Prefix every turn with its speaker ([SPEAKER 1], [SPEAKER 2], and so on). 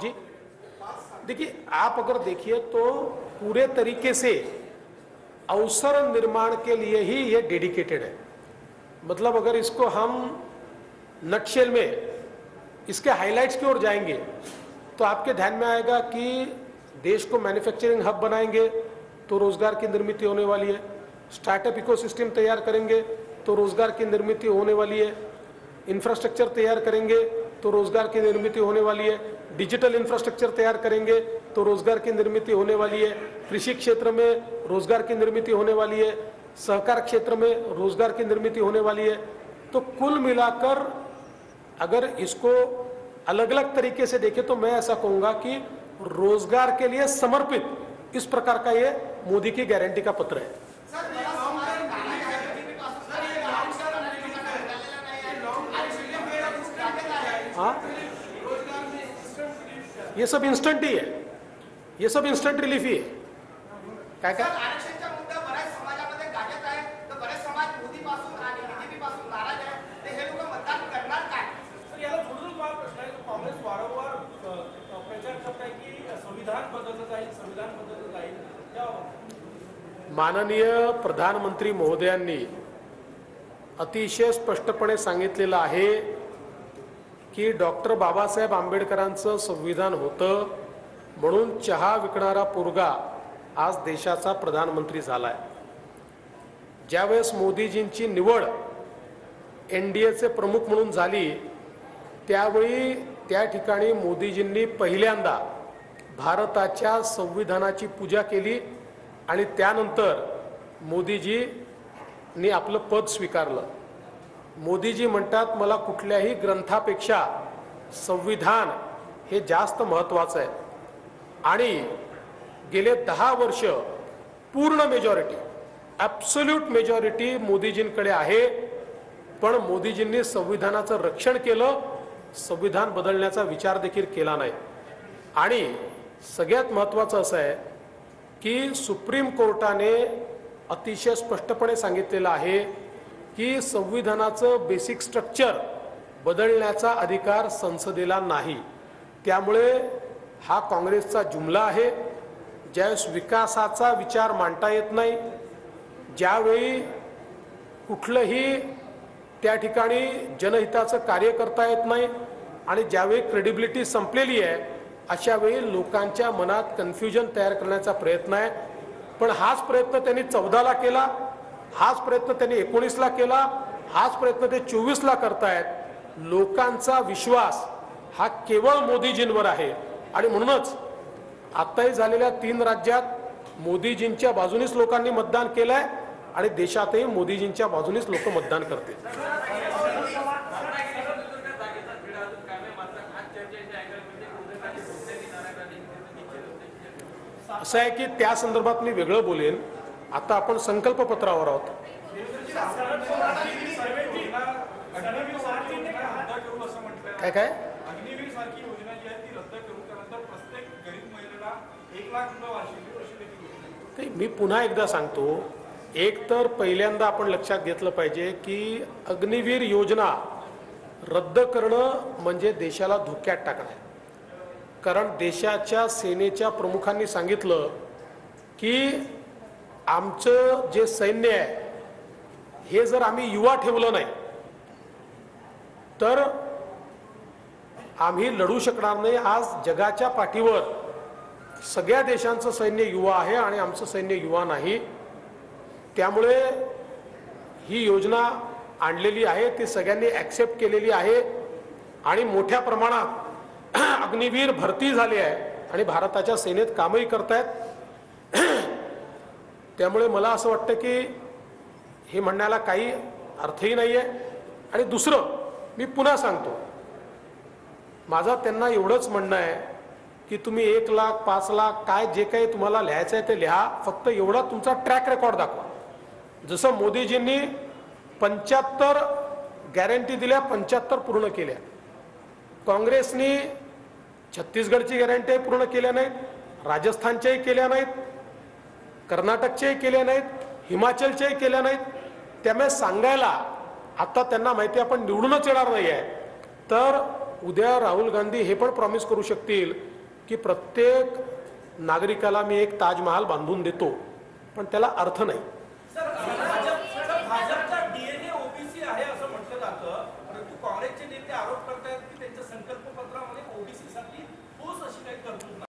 [SPEAKER 1] जी देखिए, आप अगर देखिए तो पूरे तरीके से अवसर निर्माण के लिए ही ये डेडिकेटेड है। मतलब अगर इसको हम नटशेल में इसके हाइलाइट्स की ओर जाएंगे तो आपके ध्यान में आएगा कि देश को मैन्युफैक्चरिंग हब बनाएंगे तो रोजगार की निर्मित होने वाली है, स्टार्टअप इकोसिस्टम तैयार करेंगे तो रोजगार की निर्मित होने वाली है, इंफ्रास्ट्रक्चर तैयार करेंगे तो रोजगार की निर्मित होने वाली है, डिजिटल इंफ्रास्ट्रक्चर तैयार करेंगे तो रोजगार की निर्मित होने वाली है, कृषि क्षेत्र में रोजगार की निर्मित होने वाली है, सहकार क्षेत्र में रोजगार की निर्मित होने वाली है। तो कुल मिलाकर अगर इसको अलग अलग तरीके से देखें तो मैं ऐसा कहूंगा कि रोजगार के लिए समर्पित इस प्रकार का ये मोदी की गारंटी का पत्र है। हाँ, ये सब इंस्टंट ही है, ये सब इंस्टंट रिलीफ ही है। काय काय
[SPEAKER 2] आरक्षणच्या मुद्दा बऱ्याच समाजामध्ये गाजत आहे, तर बरेच समाज मोदीपासून आणि बीजेपीपासून नाराज आहे, ते हे लोक मतदान करणार काय?
[SPEAKER 3] तर याला जोडून मला प्रश्न आहे की काँग्रेस वारंवार प्रचार करत आहे की संविधान बदललं जाईल, संविधान बदललं जाईल।
[SPEAKER 1] माननीय प्रधानमंत्री महोदयांनी अतिशय स्पष्टपणे सांगितलेलं आहे की डॉक्टर बाबासाहेब आंबेडकरांचं संविधान होतं म्हणून चहा विकणारा पोरगा आज देशाचा प्रधानमंत्री झालाय। ज्यावेळेस मोदीजींची निवड एनडीएचे प्रमुख म्हणून झाली त्यावेळी त्या ठिकाणी मोदीजींनी पहिल्यांदा भारताच्या संविधानाची पूजा केली आणि त्यानंतर मोदीजींनी आपलं पद स्वीकारलं। मोदीजी म्हणतात मला कुठल्याही ग्रंथापेक्षा संविधान हे जास्त महत्त्वाचं आहे आणि गेले 10 वर्ष पूर्ण मेजॉरिटी ॲब्सोल्यूट मेजॉरिटी मोदीजींकडे आहे। पण मोदीजींनी संविधानाचं रक्षण केलं, संविधान बदलण्याचा विचार देखील केला नाही। आणि सगळ्यात महत्त्वाचं असं आहे की सुप्रीम कोर्टाने अतिशय स्पष्टपणे सांगितलेलं आहे की संविधानाचं बेसिक स्ट्रक्चर बदलण्याचा अधिकार संसदेला नाही। त्यामुळे हा काँग्रेसचा जुमला आहे। ज्यावेळेस विकासाचा विचार मांडता येत नाही, ज्यावेळी कुठलंही त्या ठिकाणी जनहिताचं कार्य करता येत नाही आणि ज्यावेळी क्रेडिबिलिटी संपलेली आहे अशा वेळी लोकांच्या मनात कन्फ्युजन तयार करण्याचा प्रयत्न आहे। पण हाच प्रयत्न त्यांनी 14ला केला, हाच प्रयत्न त्यांनी 19ला केला, हाच प्रयत्न ते 24ला करतायत। लोकांचा विश्वास हा केवळ मोदीजींवर आहे आणि म्हणूनच आताही झालेल्या 3 राज्यात मोदीजींच्या बाजूनेच लोकांनी मतदान केलंय आणि देशातही मोदीजींच्या बाजूनेच लोक मतदान करतील। असं आहे की त्या संदर्भात मी वेगळं बोलेन। आता आपण संकल्प पत्रावर आहोत। काय काय
[SPEAKER 3] अग्निवीर सारखी योजना जी आहे ती रद्द करून त्यानंतर प्रत्येक गरीब महिलेला 1 लाख रुपये वार्षिक अशी देखील
[SPEAKER 1] ते मी पुन्हा एकदा सांगतो। एक तर पहिल्यांदा आपण लक्षात घेतलं पाहिजे की अग्निवीर योजना रद्द करणं म्हणजे देशाला धोक्यात टाकणं। कारण देशाच्या सेनेच्या प्रमुखांनी सांगितलं की आमचं जे सैन्य आहे हे जर आम्ही युवा ठेवलं नाही तर आम्ही लढू शकणार नाही। आज जगाच्या पाठीवर सगळ्या देशांचं सैन्य युवा आहे आणि आमचं सैन्य युवा नाही। त्यामुळे ही योजना आणलेली आहे ती सगळ्यांनी ॲक्सेप्ट केलेली आहे आणि मोठ्या प्रमाणात अग्निवीर भरती झाली आहे आणि भारताच्या सेनेत कामही करतायत। त्यामुळे मला असं वाटतं की हे म्हणण्याला काही अर्थही नाही आहे। आणि दुसरं मी पुन्हा सांगतो, माझा त्यांना एवढंच म्हणणं आहे की तुम्ही 1 लाख 5 लाख काय जे काही तुम्हाला लिहायचं आहे ते लिहा, फक्त एवढा तुमचा ट्रॅक रेकॉर्ड दाखवा। जसं मोदीजींनी 75 गॅरंटी दिल्या, 75 पूर्ण केल्या। काँग्रेसने छत्तीसगडची गॅरंटी पूर्ण केल्या नाहीत, राजस्थानच्याही केल्या नाहीत, कर्नाटकच्याही केल्या नाहीत, हिमाचलच्याही केल्या नाहीत। त्यामुळे सांगायला आता त्यांना माहिती आपण निवडूनच येणार नाही आहे तर उद्या राहुल गांधी हे पण प्रॉमिस करू शकतील की प्रत्येक नागरिकाला मी एक ताजमहाल बांधून देतो, पण त्याला अर्थ नाही.